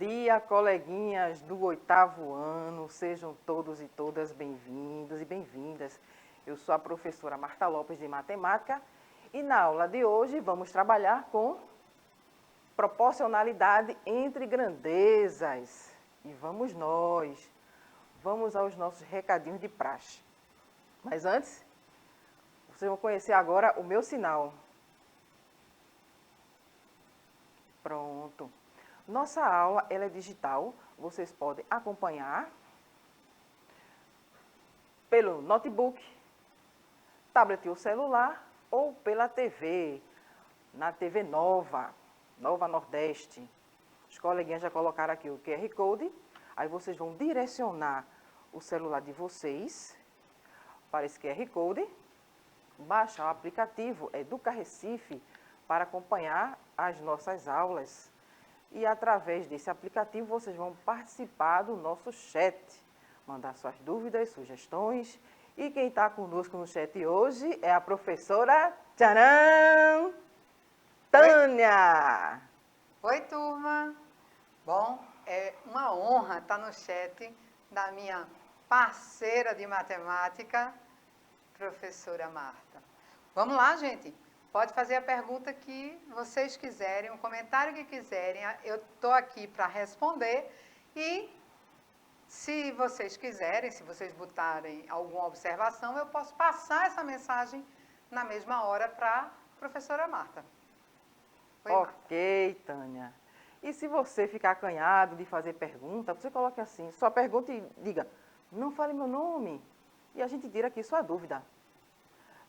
dia, coleguinhas do 8º ano, sejam todos e todas bem-vindos e bem-vindas. Eu sou a professora Marta Lopes de Matemática e na aula de hoje vamos trabalhar com proporcionalidade entre grandezas. E vamos aos nossos recadinhos de praxe. Mas antes, vocês vão conhecer agora o meu sinal. Pronto. Nossa aula ela é digital, vocês podem acompanhar pelo notebook, tablet ou celular ou pela TV, na TV Nova Nordeste. Os coleguinhas já colocaram aqui o QR Code, aí vocês vão direcionar o celular de vocês para esse QR Code, baixar o aplicativo Educa Recife para acompanhar as nossas aulas. E através desse aplicativo vocês vão participar do nosso chat, mandar suas dúvidas, sugestões. E quem está conosco no chat hoje é a professora tcharam, Tânia. Oi, turma. Bom, é uma honra estar no chat da minha parceira de matemática, professora Marta. Vamos lá, gente? Pode fazer a pergunta que vocês quiserem, o comentário que quiserem. Eu estou aqui para responder e, se vocês quiserem, se vocês botarem alguma observação, eu posso passar essa mensagem na mesma hora para a professora Marta. Oi, Ok, Tânia. E se você ficar acanhado de fazer pergunta, você coloque assim, sua pergunta e diga, não fale meu nome, e a gente tira aqui sua dúvida.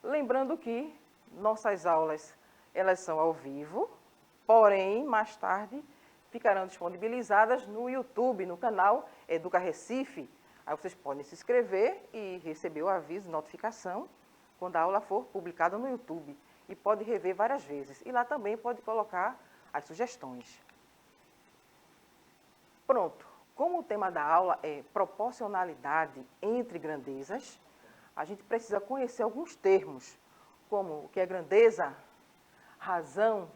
Lembrando que nossas aulas, elas são ao vivo, porém, mais tarde, ficarão disponibilizadas no YouTube, no canal Educa Recife. Aí vocês podem se inscrever e receber o aviso, notificação, quando a aula for publicada no YouTube. E pode rever várias vezes. E lá também pode colocar as sugestões. Pronto. Como o tema da aula é proporcionalidade entre grandezas, a gente precisa conhecer alguns termos, como o que é grandeza, razão,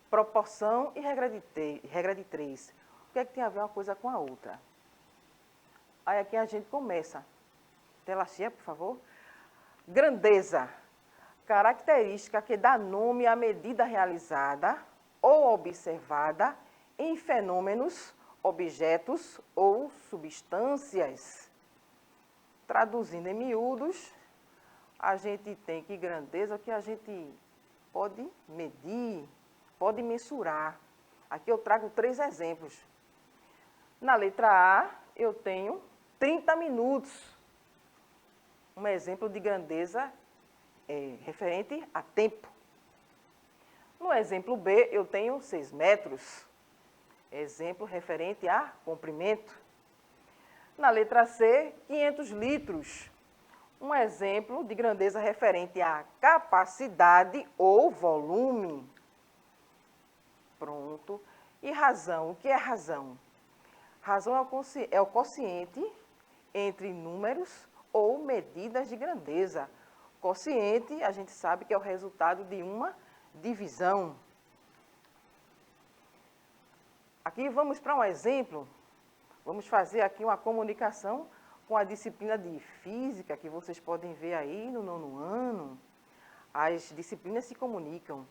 proporção e regra de 3. O que é que tem a ver uma coisa com a outra? Aí aqui a gente começa. Tela cheia, por favor. Grandeza, característica que dá nome à medida realizada ou observada em fenômenos, objetos ou substâncias. Traduzindo em miúdos, a gente tem que grandeza que a gente pode medir, pode mensurar. Aqui eu trago 3 exemplos. Na letra A, eu tenho 30 minutos. Um exemplo de grandeza referente a tempo. No exemplo B, eu tenho 6 metros. Exemplo referente a comprimento. Na letra C, 500 litros. Um exemplo de grandeza referente à capacidade ou volume. Pronto. E razão, o que é razão? Razão é o quociente entre números ou medidas de grandeza. Quociente, a gente sabe que é o resultado de uma divisão. Aqui vamos para um exemplo. Vamos fazer aqui uma comunicação com a disciplina de física, que vocês podem ver aí no 9º ano. As disciplinas se comunicam.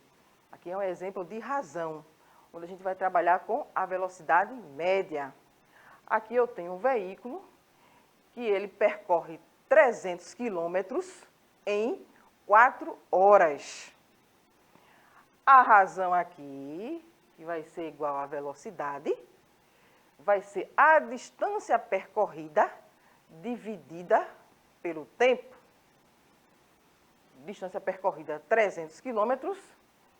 Aqui é um exemplo de razão, onde a gente vai trabalhar com a velocidade média. Aqui eu tenho um veículo que ele percorre 300 quilômetros em 4 horas. A razão aqui, que vai ser igual à velocidade, vai ser a distância percorrida dividida pelo tempo. Distância percorrida 300 quilômetros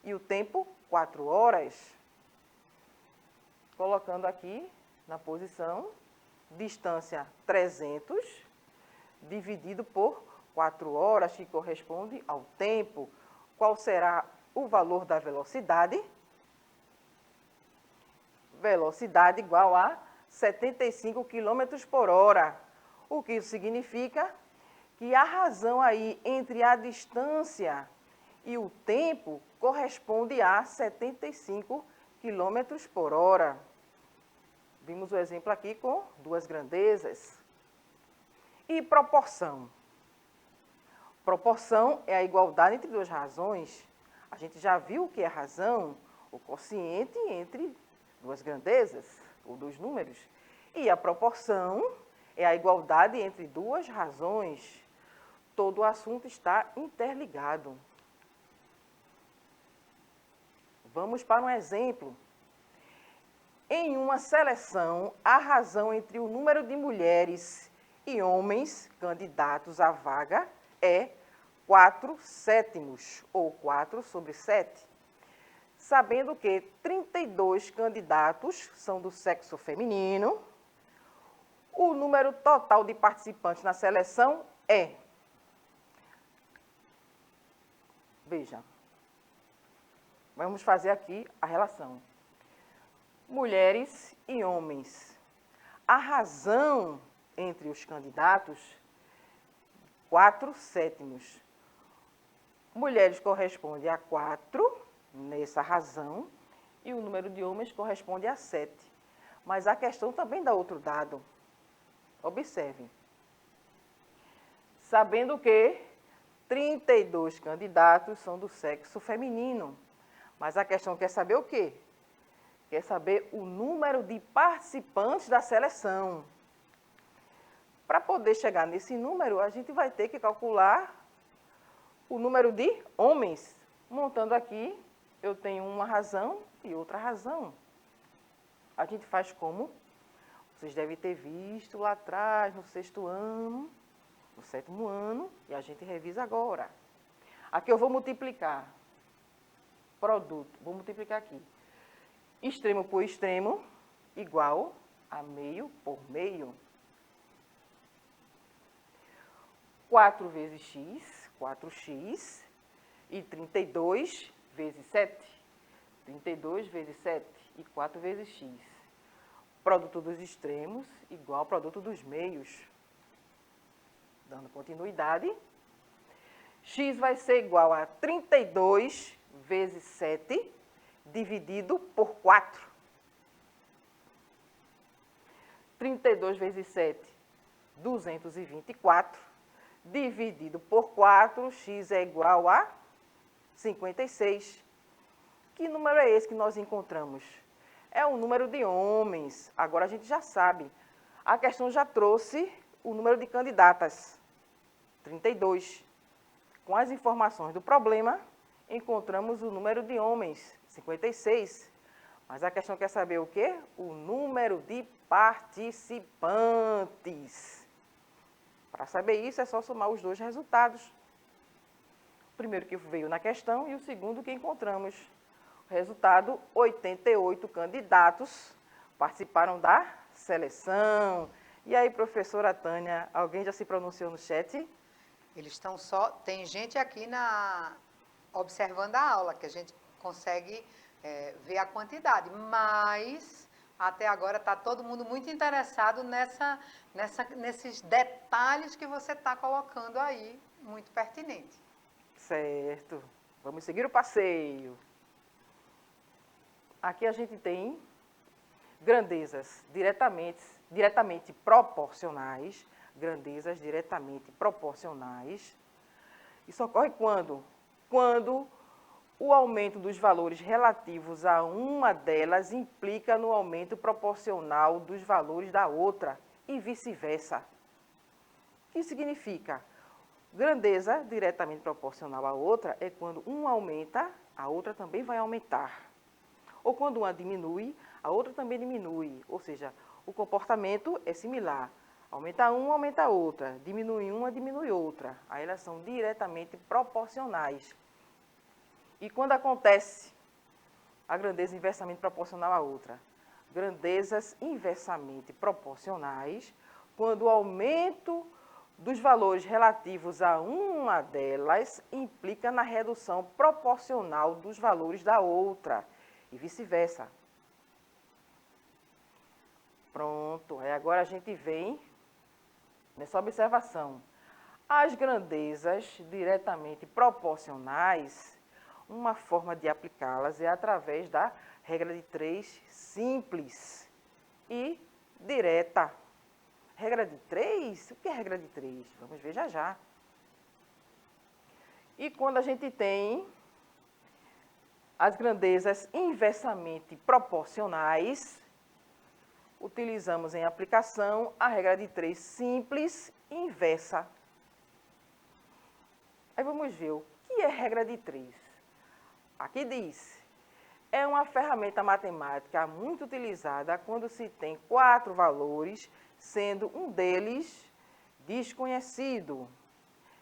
e o tempo 4 horas. Colocando aqui na posição, distância 300 dividido por 4 horas, que corresponde ao tempo. Qual será o valor da velocidade? Velocidade igual a 75 km por hora. O que isso significa? Que a razão aí entre a distância e o tempo corresponde a 75 km por hora. Vimos o exemplo aqui com duas grandezas. E proporção? Proporção é a igualdade entre duas razões. A gente já viu o que é razão, o quociente entre duas grandezas, ou dois números. E a proporção é a igualdade entre duas razões. Todo o assunto está interligado. Vamos para um exemplo. Em uma seleção, a razão entre o número de mulheres e homens candidatos à vaga é 4/7, ou 4/7. Sabendo que 32 candidatos são do sexo feminino, o número total de participantes na seleção é... Veja, vamos fazer aqui a relação. Mulheres e homens. A razão entre os candidatos, 4/7. Mulheres corresponde a 4, nessa razão, e o número de homens corresponde a 7. Mas a questão também dá outro dado. Observe. Sabendo que 32 candidatos são do sexo feminino. Mas a questão quer saber o quê? Quer saber o número de participantes da seleção. Para poder chegar nesse número, a gente vai ter que calcular o número de homens. Montando aqui, eu tenho uma razão e outra razão. A gente faz como? Vocês devem ter visto lá atrás, no 6º ano, no 7º ano, e a gente revisa agora. Aqui eu vou multiplicar. Produto, vou multiplicar aqui. Extremo por extremo, igual a meio por meio. 4 vezes x, 4x, e 32 vezes 7. 32 vezes 7 e 4 vezes x. Produto dos extremos igual ao produto dos meios. Dando continuidade. X vai ser igual a 32 vezes 7, dividido por 4. 32 vezes 7, 224. Dividido por 4, x é igual a 56. Que número é esse que nós encontramos? É o número de homens. Agora a gente já sabe. A questão já trouxe o número de candidatas, 32. Com as informações do problema, encontramos o número de homens, 56. Mas a questão quer saber o quê? O número de participantes. Para saber isso, é só somar os dois resultados. O primeiro que veio na questão e o segundo que encontramos. O resultado, 88 candidatos participaram da seleção. E aí, professora Tânia, alguém já se pronunciou no chat? Eles estão só... Tem gente aqui observando a aula, que a gente consegue ver a quantidade, mas até agora está todo mundo muito interessado nesses detalhes que você está colocando aí, muito pertinente. Certo. Vamos seguir o passeio. Aqui a gente tem grandezas diretamente proporcionais. Grandezas diretamente proporcionais. Isso ocorre quando? Quando o aumento dos valores relativos a uma delas implica no aumento proporcional dos valores da outra e vice-versa. O que significa? Grandeza diretamente proporcional à outra é quando uma aumenta, a outra também vai aumentar. Ou quando uma diminui, a outra também diminui. Ou seja, o comportamento é similar. Aumenta uma, aumenta a outra. Diminui uma, diminui outra. Aí elas são diretamente proporcionais. E quando acontece a grandeza inversamente proporcional à outra? Grandezas inversamente proporcionais, quando o aumento dos valores relativos a uma delas implica na redução proporcional dos valores da outra, e vice-versa. Pronto, aí agora a gente vem nessa observação. As grandezas diretamente proporcionais, uma forma de aplicá-las é através da regra de 3 simples. E direta. Regra de 3? O que é regra de 3? Vamos ver já já. E quando a gente tem as grandezas inversamente proporcionais, utilizamos em aplicação a regra de 3 simples e inversa. Aí vamos ver o que é regra de 3. Aqui diz, é uma ferramenta matemática muito utilizada quando se tem 4 valores, sendo um deles desconhecido.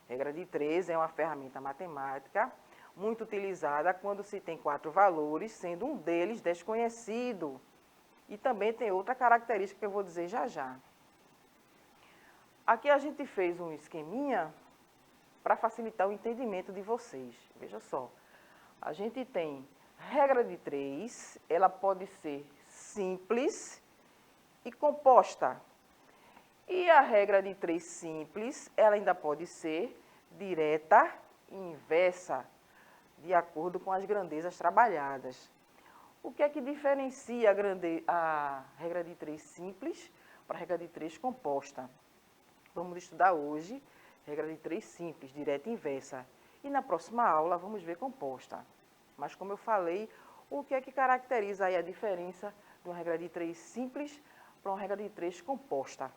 Regra de 3 é uma ferramenta matemática muito utilizada quando se tem 4 valores, sendo um deles desconhecido. E também tem outra característica que eu vou dizer já já. Aqui a gente fez um esqueminha para facilitar o entendimento de vocês. Veja só, a gente tem regra de 3, ela pode ser simples e composta. E a regra de 3 simples, ela ainda pode ser direta e inversa, de acordo com as grandezas trabalhadas. O que é que diferencia a regra de 3 simples para a regra de 3 composta? Vamos estudar hoje regra de 3 simples, direta e inversa. E na próxima aula vamos ver composta. Mas como eu falei, o que é que caracteriza aí a diferença de uma regra de 3 simples para uma regra de 3 composta?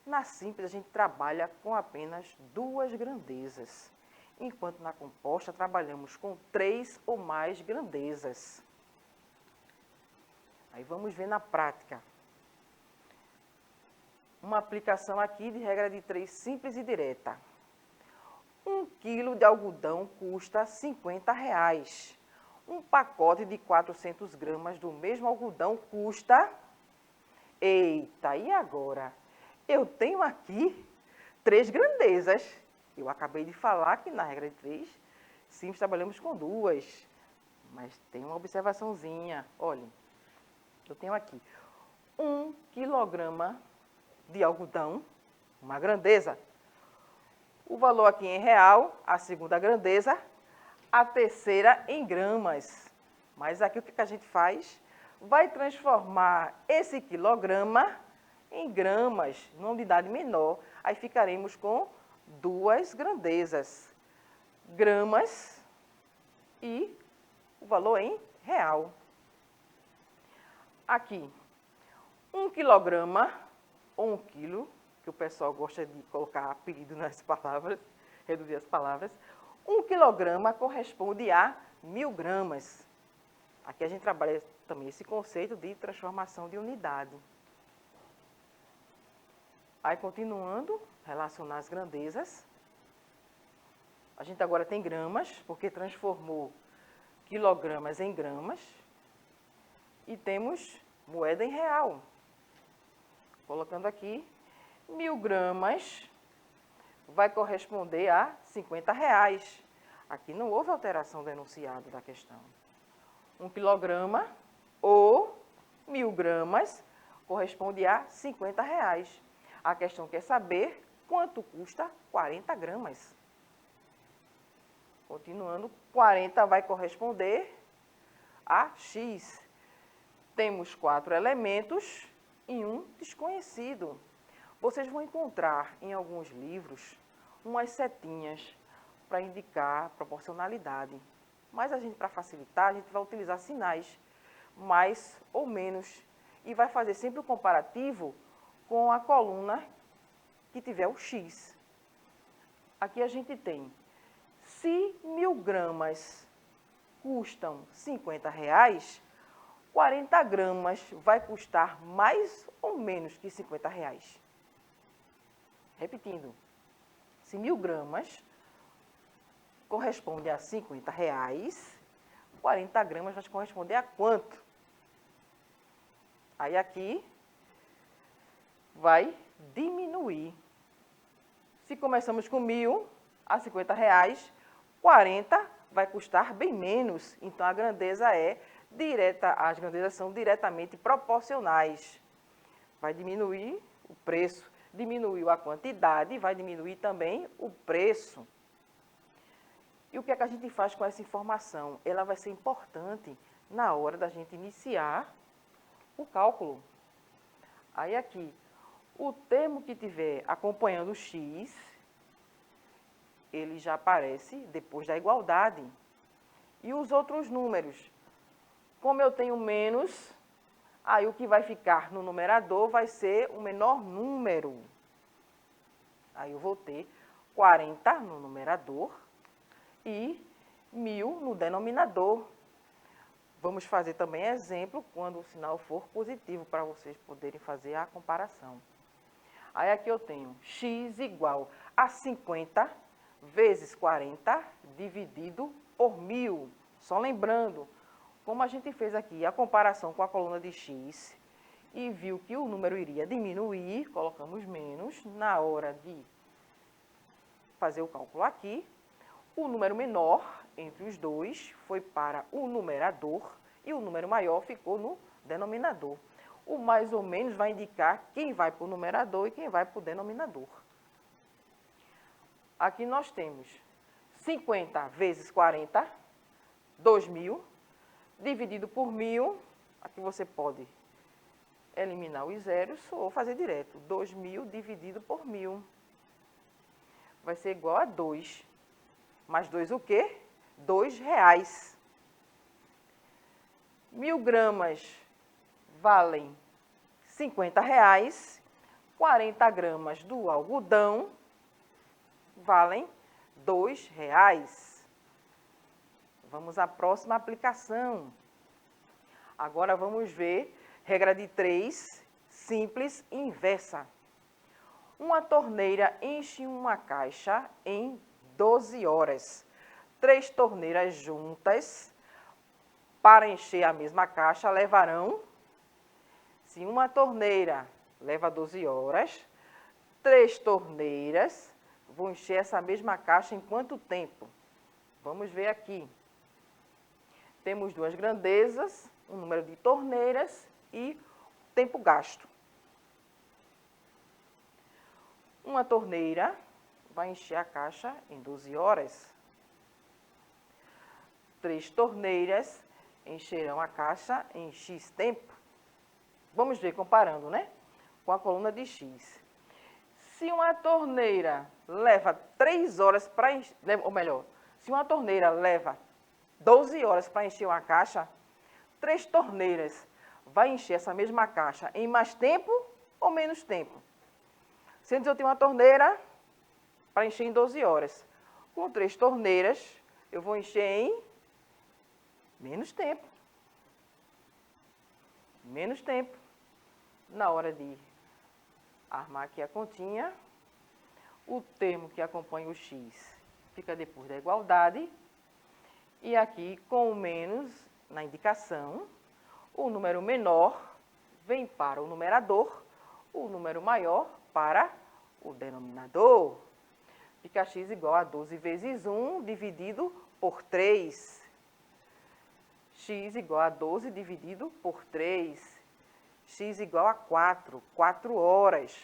Na simples, a gente trabalha com apenas 2 grandezas, enquanto na composta trabalhamos com 3 ou mais grandezas. Aí vamos ver na prática. Uma aplicação aqui de regra de 3 simples e direta. 1 quilo de algodão custa R$50. Um pacote de 400 gramas do mesmo algodão custa... Eita, e agora? Eu tenho aqui 3 grandezas. Eu acabei de falar que na regra de 3 simples trabalhamos com 2. Mas tem uma observaçãozinha. Olhem, eu tenho aqui 1 quilograma de algodão, uma grandeza. O valor aqui em real, a segunda grandeza, a terceira em gramas. Mas aqui o que a gente faz? Vai transformar esse quilograma em gramas, numa unidade menor. Aí ficaremos com 2 grandezas, gramas e o valor em real. Aqui, 1 quilograma ou 1 quilo, que o pessoal gosta de colocar apelido nas palavras, reduzir as palavras. 1 quilograma corresponde a 1000 gramas. Aqui a gente trabalha também esse conceito de transformação de unidade. Aí, continuando, relacionar as grandezas. A gente agora tem gramas, porque transformou quilogramas em gramas. E temos moeda em real. Colocando aqui, 1000 gramas vai corresponder a R$50. Aqui não houve alteração do enunciado da questão. 1 quilograma ou 1000 gramas corresponde a R$50. A questão quer saber quanto custa 40 gramas. Continuando, 40 vai corresponder a X. Temos 4 elementos e um desconhecido. Vocês vão encontrar em alguns livros umas setinhas para indicar proporcionalidade. Mas a gente, para facilitar, a gente vai utilizar sinais mais ou menos e vai fazer sempre o comparativo com a coluna que tiver o X. Aqui a gente tem, se 1000 gramas custam R$50, 40 gramas vai custar mais ou menos que R$50. Repetindo, se 1000 gramas corresponde a R$50, 40 gramas vai corresponder a quanto? Aí aqui vai diminuir. Se começamos com 1000 a R$50, 40 vai custar bem menos. Então a grandeza é direta, as grandezas são diretamente proporcionais. Vai diminuir o preço, diminuiu a quantidade, vai diminuir também o preço. E o que é que a gente faz com essa informação? Ela vai ser importante na hora da gente iniciar o cálculo. Aí aqui, o termo que tiver acompanhando o x, ele já aparece depois da igualdade. E os outros números? Como eu tenho menos, aí o que vai ficar no numerador vai ser o menor número. Aí eu vou ter 40 no numerador e 1000 no denominador. Vamos fazer também exemplo quando o sinal for positivo, para vocês poderem fazer a comparação. Aí aqui eu tenho x igual a 50 vezes 40 dividido por 1000. Só lembrando, como a gente fez aqui a comparação com a coluna de x e viu que o número iria diminuir, colocamos menos na hora de fazer o cálculo aqui. O número menor entre os dois foi para o numerador e o número maior ficou no denominador. O mais ou menos vai indicar quem vai para o numerador e quem vai para o denominador. Aqui nós temos 50 vezes 40, 2000, dividido por 1000. Aqui você pode eliminar os zeros ou fazer direto. 2000 dividido por 1000. Vai ser igual a 2. Mais 2 o quê? R$2. 1000 gramas valem R$50. 40 gramas do algodão valem R$2. Vamos à próxima aplicação. Agora vamos ver regra de 3, simples e inversa. Uma torneira enche uma caixa em 12 horas. 3 torneiras juntas para encher a mesma caixa levarão, se uma torneira leva 12 horas, 3 torneiras vão encher essa mesma caixa em quanto tempo? Vamos ver aqui. Temos duas grandezas, um número de torneiras e tempo gasto. Uma torneira vai encher a caixa em 12 horas. 3 torneiras encherão a caixa em X tempo. Vamos ver comparando, né? Com a coluna de X. Se uma torneira leva 3 horas para encher, ou melhor, se uma torneira leva 12 horas para encher uma caixa, 3 torneiras vai encher essa mesma caixa em mais tempo ou menos tempo? Se antes eu tenho uma torneira para encher em 12 horas, com 3 torneiras eu vou encher em menos tempo. Menos tempo. Na hora de armar aqui a continha, o termo que acompanha o x fica depois da igualdade. E aqui, com o menos na indicação, o número menor vem para o numerador, o número maior para o denominador. Fica x igual a 12 vezes 1 dividido por 3. X igual a 12 dividido por 3. X igual a 4, 4 horas.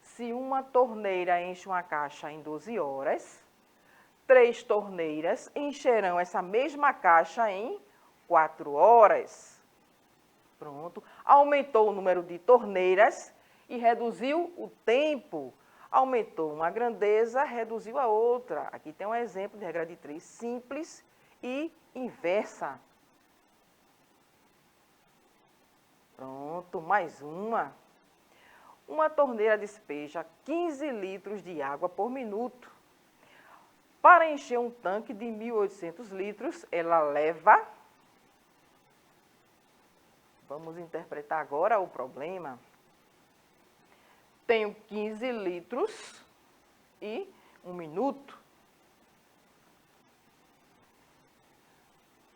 Se uma torneira enche uma caixa em 12 horas, 3 torneiras encherão essa mesma caixa em 4 horas. Pronto. Aumentou o número de torneiras e reduziu o tempo. Aumentou uma grandeza, reduziu a outra. Aqui tem um exemplo de regra de 3 simples e inversa. Pronto, mais uma. Uma torneira despeja 15 litros de água por minuto. Para encher um tanque de 1.800 litros, ela leva... Vamos interpretar agora o problema. Tenho 15 litros e 1 minuto.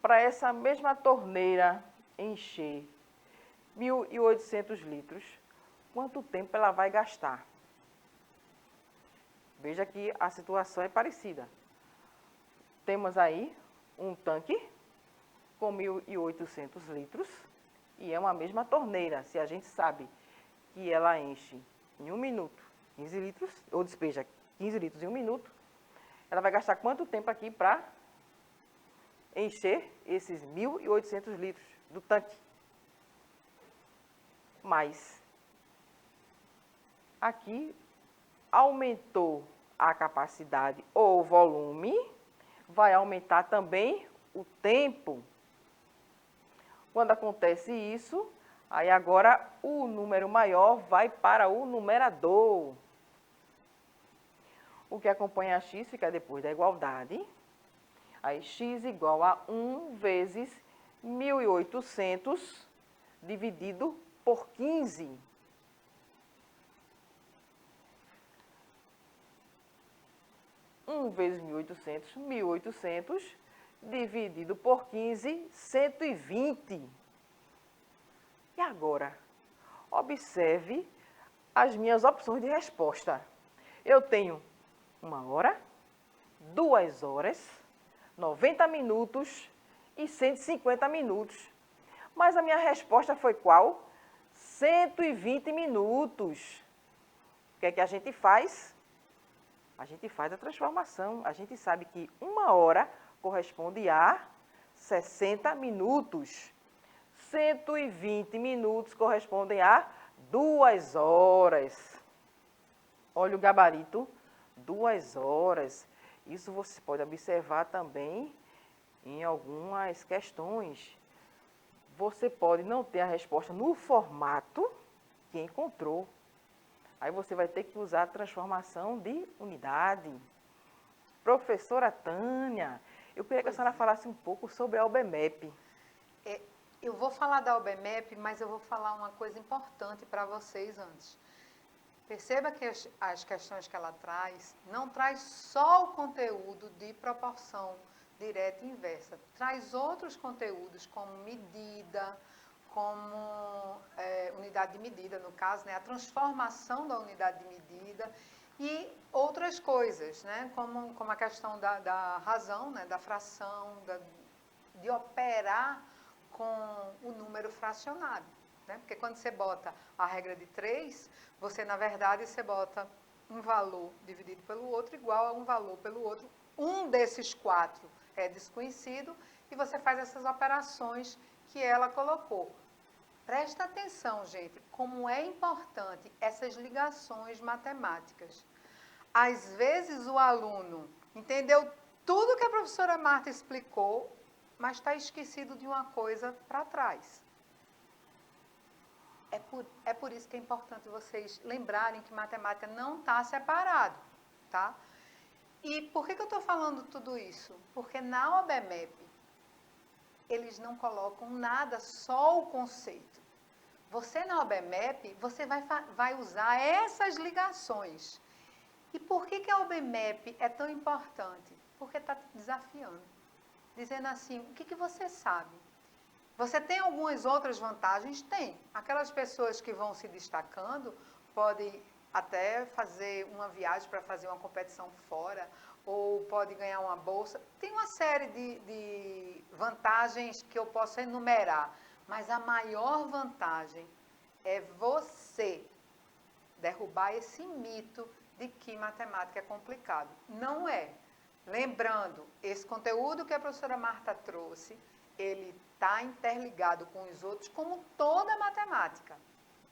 Para essa mesma torneira encher 1.800 litros, quanto tempo ela vai gastar? Veja que a situação é parecida. Temos aí um tanque com 1.800 litros e é uma mesma torneira. Se a gente sabe que ela enche em 1 minuto 15 litros, ou despeja 15 litros em 1 minuto, ela vai gastar quanto tempo aqui para encher esses 1.800 litros do tanque? Mais Aqui aumentou a capacidade ou o volume, vai aumentar também o tempo. Quando acontece isso, aí agora o número maior vai para o numerador. O que acompanha x fica depois da igualdade. Aí x igual a 1 vezes 1.800 dividido por 15. Vezes 1.800 dividido por 15, 120. E agora, observe as minhas opções de resposta. Eu tenho 1 hora, 2 horas, 90 minutos e 150 minutos. Mas a minha resposta foi qual? 120 minutos. O que é que a gente faz? A gente faz a transformação. A gente sabe que 1 hora corresponde a 60 minutos. 120 minutos correspondem a 2 horas. Olha o gabarito, 2 horas. Isso você pode observar também em algumas questões. Você pode não ter a resposta no formato que encontrou. Aí você vai ter que usar a transformação de unidade. Professora Tânia, eu queria que a senhora falasse um pouco sobre a OBMEP. Eu vou falar da OBMEP, mas eu vou falar uma coisa importante para vocês antes. Perceba que as questões que ela traz, não traz só o conteúdo de proporção direta e inversa. Traz outros conteúdos como medida, como unidade de medida, no caso, né, a transformação da unidade de medida e outras coisas, né, como a questão da razão, né, da fração, de operar com o número fracionário. Né, porque quando você bota a regra de 3, você, na verdade, você bota um valor dividido pelo outro igual a um valor pelo outro. Um desses 4 é desconhecido e você faz essas operações que ela colocou. Presta atenção, gente, como é importante essas ligações matemáticas. Às vezes o aluno entendeu tudo que a professora Marta explicou, mas está esquecido de uma coisa para trás. É por isso que é importante vocês lembrarem que matemática não está separado, tá? E por que eu estou falando tudo isso? Porque na OBMEP, eles não colocam nada, só o conceito. Você na OBMEP, você vai usar essas ligações. E por que a OBMEP é tão importante? Porque está te desafiando. Dizendo assim, o que você sabe? Você tem algumas outras vantagens? Tem. Aquelas pessoas que vão se destacando podem até fazer uma viagem para fazer uma competição fora, ou pode ganhar uma bolsa. Tem uma série de vantagens que eu posso enumerar, mas a maior vantagem é você derrubar esse mito de que matemática é complicado. Não é. Lembrando, esse conteúdo que a professora Marta trouxe, ele está interligado com os outros, como toda matemática.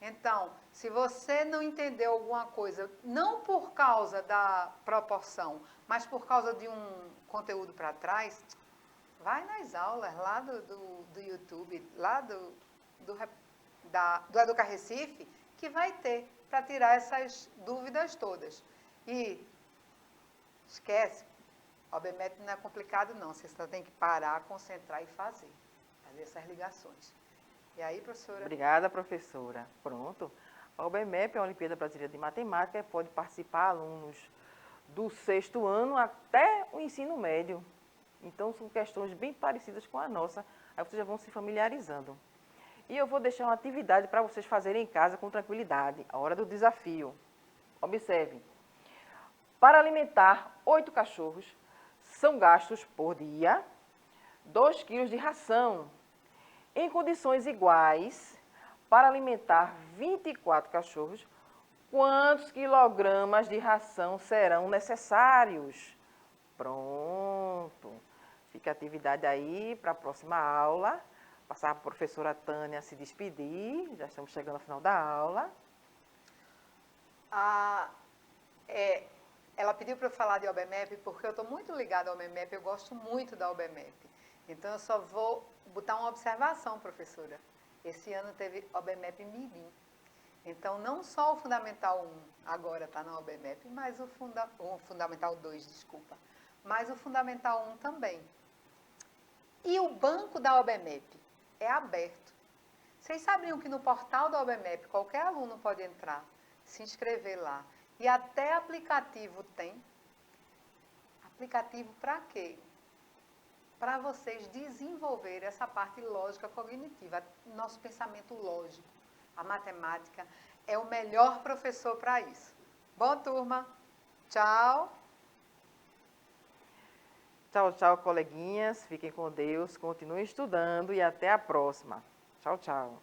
Então, se você não entendeu alguma coisa, não por causa da proporção, mas por causa de um conteúdo para trás, vai nas aulas lá do YouTube, lá do Educa Recife, que vai ter para tirar essas dúvidas todas. E esquece, o OBMEP não é complicado não, você só tem que parar, concentrar e fazer essas ligações. E aí, professora? Obrigada, professora. Pronto. A OBMEP é a Olimpíada Brasileira de Matemática e pode participar alunos do 6º ano até o ensino médio. Então, são questões bem parecidas com a nossa. Aí vocês já vão se familiarizando. E eu vou deixar uma atividade para vocês fazerem em casa com tranquilidade. A hora do desafio. Observe. Para alimentar 8 cachorros, são gastos por dia 2 quilos de ração. Em condições iguais, para alimentar 24 cachorros, quantos quilogramas de ração serão necessários? Pronto. Fica a atividade aí para a próxima aula. Passar para a professora Tânia se despedir. Já estamos chegando ao final da aula. Ela pediu para eu falar de OBMEP porque eu estou muito ligada ao OBMEP, eu gosto muito da OBMEP. Então, eu só vou botar uma observação, professora. Esse ano teve OBMEP Mirim. Então, não só o Fundamental 1 agora está na OBMEP, mas o Fundamental 2, desculpa, mas o Fundamental 1 também. E o banco da OBMEP é aberto. Vocês sabiam que no portal da OBMEP qualquer aluno pode entrar, se inscrever lá. E até aplicativo tem. Aplicativo para quê? Para vocês desenvolverem essa parte lógica cognitiva, nosso pensamento lógico. A matemática é o melhor professor para isso. Bom, turma. Tchau. Tchau, tchau, coleguinhas. Fiquem com Deus, continuem estudando e até a próxima. Tchau, tchau.